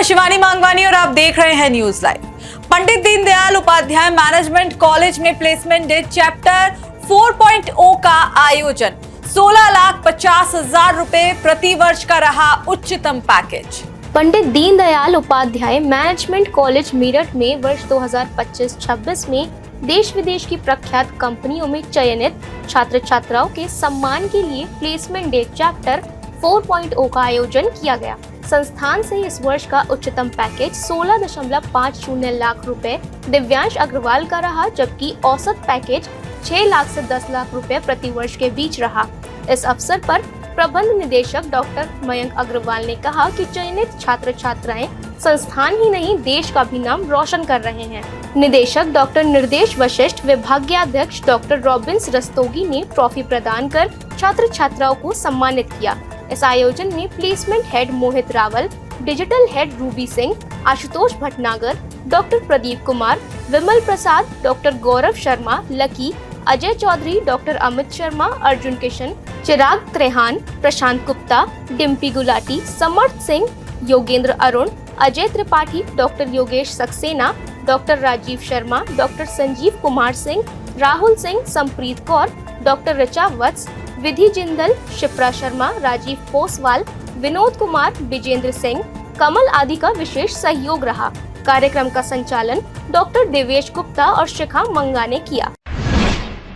शिवानी मांगवानी और आप देख रहे हैं news live. Pandit Deendayal Upadhyay management college में प्लेसमेंट डे चैप्टर 4.0 का आयोजन 16,50,000 रुपए प्रति वर्ष का रहा उच्चतम package. Pandit Deendayal Upadhyay management college Meerut में वर्ष 2025-26 में देश विदेश की प्रख्यात कंपनियों में चयनित छात्र छात्राओं के सम्मान के लिए प्लेसमेंट डे चैप्टर 4.0 का आयोजन किया गया। संस्थान से इस वर्ष का उच्चतम पैकेज 16.50 लाख रुपए दिव्यांश अग्रवाल का रहा, जबकि औसत पैकेज 6 लाख से 10 लाख रुपए प्रति वर्ष के बीच रहा। इस अवसर पर प्रबंध निदेशक डॉक्टर मयंक अग्रवाल ने कहा कि चयनित छात्र छात्राएं संस्थान ही नहीं देश का भी नाम रोशन कर रहे हैं। निदेशक डॉक्टर निर्देश वशिष्ठ, विभागाध्यक्ष डॉक्टर रॉबिन्स रस्तोगी ने ट्रॉफी प्रदान कर छात्र छात्राओं को सम्मानित किया। इस आयोजन में placement head Mohit Rawal, digital head Ruby Singh, Ashutosh Bhatnagar, doctor Pradeep Kumar, Vimal Prasad, doctor Gaurav Sharma, Lucky, Ajay Chaudhary, doctor Amit Sharma, Arjun Kishan, Chirag Trehan, Prashant Gupta, Dimpy Gulati, Samarth Singh, Yogendra Arun, Ajay Tripathi, doctor Yogesh Saxena, doctor Rajeev Sharma, doctor Sanjeev Kumar Singh, Rahul Singh, Sanpreet Kaur, doctor Richa Vats, Vidhi Jindal, Shipra Sharma, Rajeev Poswal, Vinod Kumar, Vijender Singh, कमल आदि का विशेष सहयोग रहा। कार्यक्रम का संचालन डॉक्टर देवेश गुप्ता और शिखा मंगा ने किया।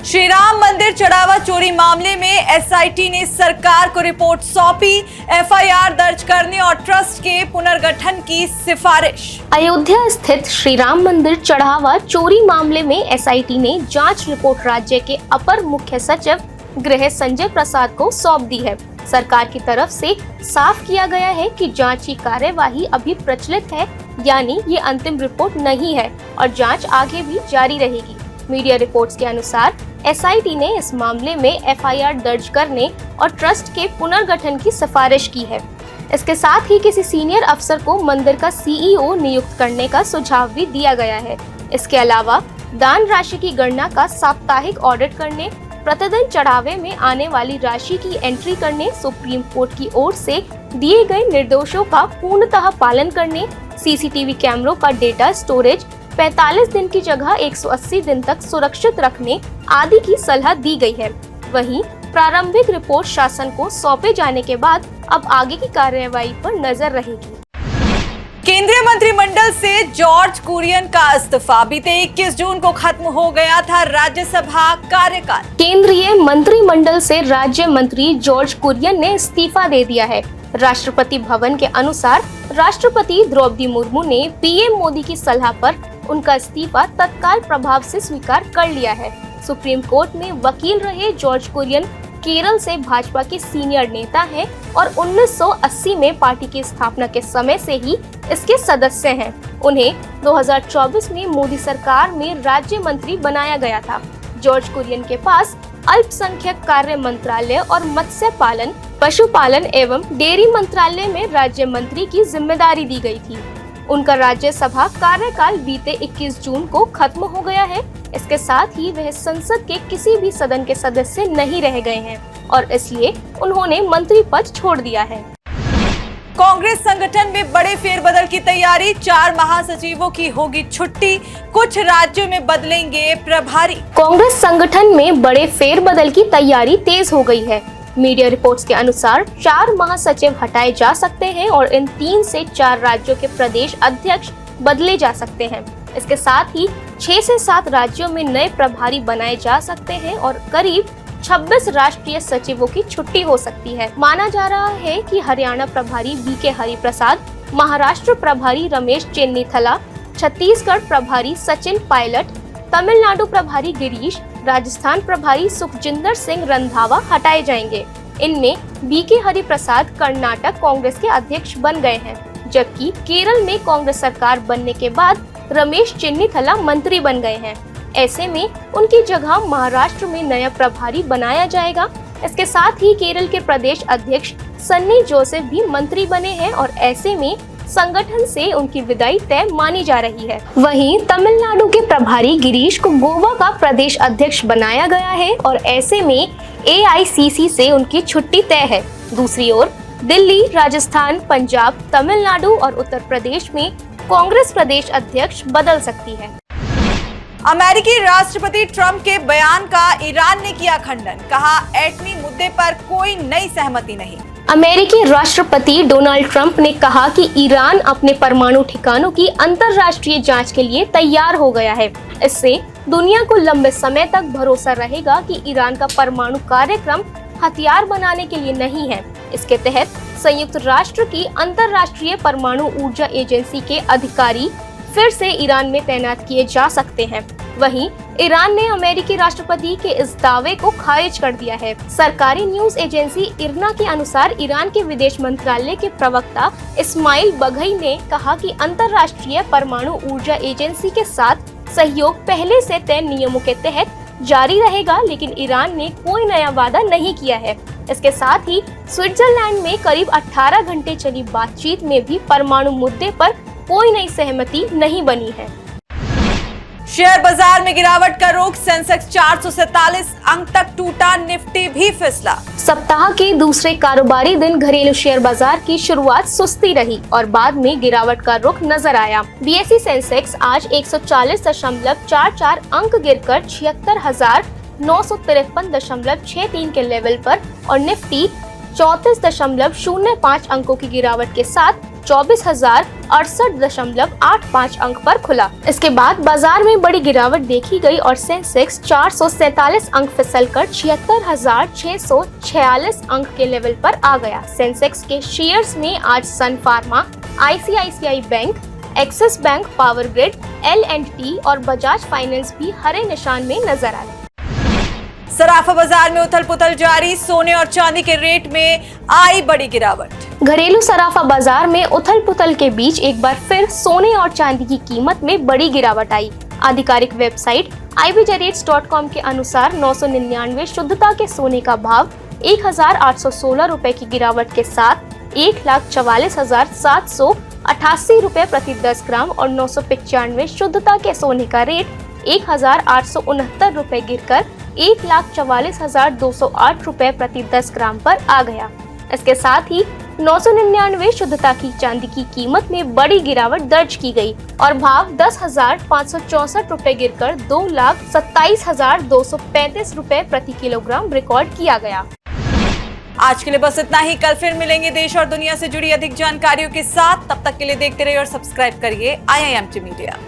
श्री राम मंदिर चढ़ावा चोरी मामले में एसआईटी ने सरकार को रिपोर्ट सौंपी, एफआईआर दर्ज करने और ट्रस्ट के पुनर्गठन की सिफारिश। अयोध्या स्थित श्री राम मंदिर चढ़ावा चोरी मामले में एसआईटी ने जांच रिपोर्ट राज्य के अपर मुख्य सचिव गृह संजय प्रसाद को सौंप दी है। सरकार की तरफ से साफ किया गया है कि जांच की कार्यवाही अभी प्रचलित है, यानी ये अंतिम रिपोर्ट नहीं है और जांच आगे भी जारी रहेगी। मीडिया रिपोर्ट्स के अनुसार एसआईटी ने इस मामले में एफआईआर दर्ज करने और ट्रस्ट के पुनर्गठन की सिफारिश की है। इसके साथ ही किसी सीनियर अफसर को मंदिर का सीईओ नियुक्त करने का सुझाव भी दिया गया है। इसके अलावा दान राशि की गणना का साप्ताहिक ऑडिट करने, प्रतिदिन चढ़ावे में आने वाली राशि की एंट्री करने, सुप्रीम कोर्ट की ओर से दिए गए निर्देशों का पूर्णतः पालन करने, सीसीटीवी कैमरों का डेटा स्टोरेज 45 दिन की जगह 180 दिन तक सुरक्षित रखने आदि की सलाह दी गई है। वहीं प्रारंभिक रिपोर्ट शासन को सौंपे जाने के बाद अब आगे की कार्यवाही पर नजर रहेगी। केंद्रीय मंत्रिमंडल से जॉर्ज कुरियन का इस्तीफा। बीते 21 जून को खत्म हो गया था राज्यसभा कार्यकाल। केंद्रीय मंत्रिमंडल से राज्य मंत्री जॉर्ज कुरियन ने इस्तीफा दे दिया है। राष्ट्रपति भवन के अनुसार राष्ट्रपति द्रौपदी मुर्मू ने पीएम मोदी की सलाह पर उनका इस्तीफा तत्काल प्रभाव से स्वीकार कर लिया है। सुप्रीम कोर्ट में वकील रहे जॉर्ज कुरियन केरल से भाजपा के सीनियर नेता हैं और 1980 में पार्टी की स्थापना के समय से ही इसके सदस्य हैं। उन्हें 2024 में मोदी सरकार में राज्य मंत्री बनाया गया था। जॉर्ज कुरियन के पास अल्पसंख्यक कार्य मंत्रालय और मत्स्य पालन, पशुपालन एवं डेयरी मंत्रालय में राज्य मंत्री की जिम्मेदारी दी गई थी। उनका राज्यसभा कार्यकाल बीते 21 जून को खत्म हो गया है। इसके साथ ही वह संसद के किसी भी सदन के सदस्य नहीं रह गए हैं और इसलिए उन्होंने मंत्री पद छोड़ दिया है। कांग्रेस संगठन में बड़े फेरबदल की तैयारी, 4 महासचिवों की होगी छुट्टी, कुछ राज्यों में बदलेंगे प्रभारी। कांग्रेस संगठन में बड़े फेरबदल की तैयारी तेज हो गई है। मीडिया रिपोर्ट्स के अनुसार 4 महासचिव हटाए जा सकते हैं और इन 3 से 4 राज्यों के प्रदेश अध्यक्ष बदले जा सकते हैं। इसके साथ ही 6 से 7 राज्यों में नए प्रभारी बनाए जा सकते हैं और करीब 26 राष्ट्रीय सचिवों की छुट्टी हो सकती है। माना जा रहा है कि हरियाणा प्रभारी बीके हरिप्रसाद, महाराष्ट्र प्रभारी रमेश चेन्नीथला, छत्तीसगढ़ प्रभारी सचिन पायलट, तमिलनाडु प्रभारी गिरीश, राजस्थान प्रभारी सुखजिंदर सिंह रंधावा हटाए जाएंगे। इनमें बीके हरिप्रसाद कर्नाटक कांग्रेस के अध्यक्ष बन गए हैं, जबकि केरल में कांग्रेस सरकार बनने के बाद रमेश चेन्नीथला मंत्री बन गए हैं। ऐसे में उनकी जगह महाराष्ट्र में नया प्रभारी बनाया जाएगा। इसके साथ ही केरल के प्रदेश अध्यक्ष सन्नी जोसेफ भी मंत्री बने हैं और ऐसे में संगठन से उनकी विदाई तय मानी जा रही है। वहीं तमिलनाडु के प्रभारी गिरीश को गोवा का प्रदेश अध्यक्ष बनाया गया है और ऐसे में एआईसीसी से उनकी छुट्टी तय है। दूसरी ओर दिल्ली, राजस्थान, पंजाब, तमिलनाडु और उत्तर प्रदेश में कांग्रेस प्रदेश अध्यक्ष बदल सकती है। अमेरिकी राष्ट्रपति ट्रंप के बयान का ईरान ने किया खंडन, कहा एटमी मुद्दे पर कोई नई सहमति नहीं। अमेरिकी राष्ट्रपति डोनाल्ड ट्रंप ने कहा कि ईरान अपने परमाणु ठिकानों की अंतर्राष्ट्रीय जांच के लिए तैयार हो गया है। इससे दुनिया को लंबे समय तक भरोसा रहेगा कि ईरान का परमाणु कार्यक्रम हथियार बनाने के लिए नहीं है। इसके तहत संयुक्त राष्ट्र की अंतर्राष्ट्रीय परमाणु ऊर्जा एजेंसी के अधिकारी फिर से ईरान में तैनात किए जा सकते हैं। वहीं ईरान ने अमेरिकी राष्ट्रपति के इस दावे को खारिज कर दिया है। सरकारी न्यूज एजेंसी इरना के अनुसार ईरान के विदेश मंत्रालय के प्रवक्ता इस्माइल बघई ने कहा कि अंतर्राष्ट्रीय परमाणु ऊर्जा एजेंसी के साथ सहयोग पहले से तय नियमों के तहत जारी रहेगा, लेकिन ईरान ने कोई नया वादा नहीं किया है। इसके साथ ही स्विट्जरलैंड में करीब 18 घंटे चली बातचीत में भी परमाणु मुद्दे पर कोई नई सहमति नहीं बनी है। शेयर बाजार में गिरावट का रुख, सेंसेक्स 447 अंक तक टूटा, निफ्टी भी फिसला। सप्ताह के दूसरे कारोबारी दिन घरेलू शेयर बाजार की शुरुआत सुस्ती रही और बाद में गिरावट का रुख नजर आया। बीएसई सेंसेक्स आज 140.44 अंक गिरकर 76,953.63 के लेवल पर और निफ्टी 34.05 अंकों की गिरावट के साथ 24,068.85 अंक पर खुला। इसके बाद बाजार में बड़ी गिरावट देखी गई और सेंसेक्स 447 अंक फिसलकर 76,646 अंक के लेवल पर आ गया। सेंसेक्स के शेयर्स में आज Sun Pharma, ICICI bank, Axis bank, power grid, L&T और बजाज फाइनेंस भी हरे निशान में नजर आए। सराफा बाजार में उथल पुथल जारी, सोने और चांदी के रेट में आई बड़ी गिरावट। घरेलू सराफा बाजार में उथल पुथल के बीच एक बार फिर सोने और चांदी की कीमत में बड़ी गिरावट आई। आधिकारिक वेबसाइट ibjrates.com के अनुसार 999 शुद्धता के सोने का भाव 1,816 रुपए की गिरावट के साथ 1,44,788 रुपए प्रति 10 ग्राम और 995 शुद्धता के सोने का रेट 1,869 रुपए गिरकर 1,44,208 रुपए प्रति 10 ग्राम पर आ गया। इसके साथ ही 999 शुद्धता की चांदी की कीमत में बड़ी गिरावट दर्ज की गई और भाव 10,564 रुपए गिरकर 2,27,235 रुपए प्रति किलोग्राम रिकॉर्ड किया गया। आज के लिए बस इतना ही। कल फिर मिलेंगे देश और दुनिया से जुड़ी अधिक जानकारियों के साथ। तब तक के लिए देखते रहिए और सब्सक्राइब करिए IIMT मीडिया।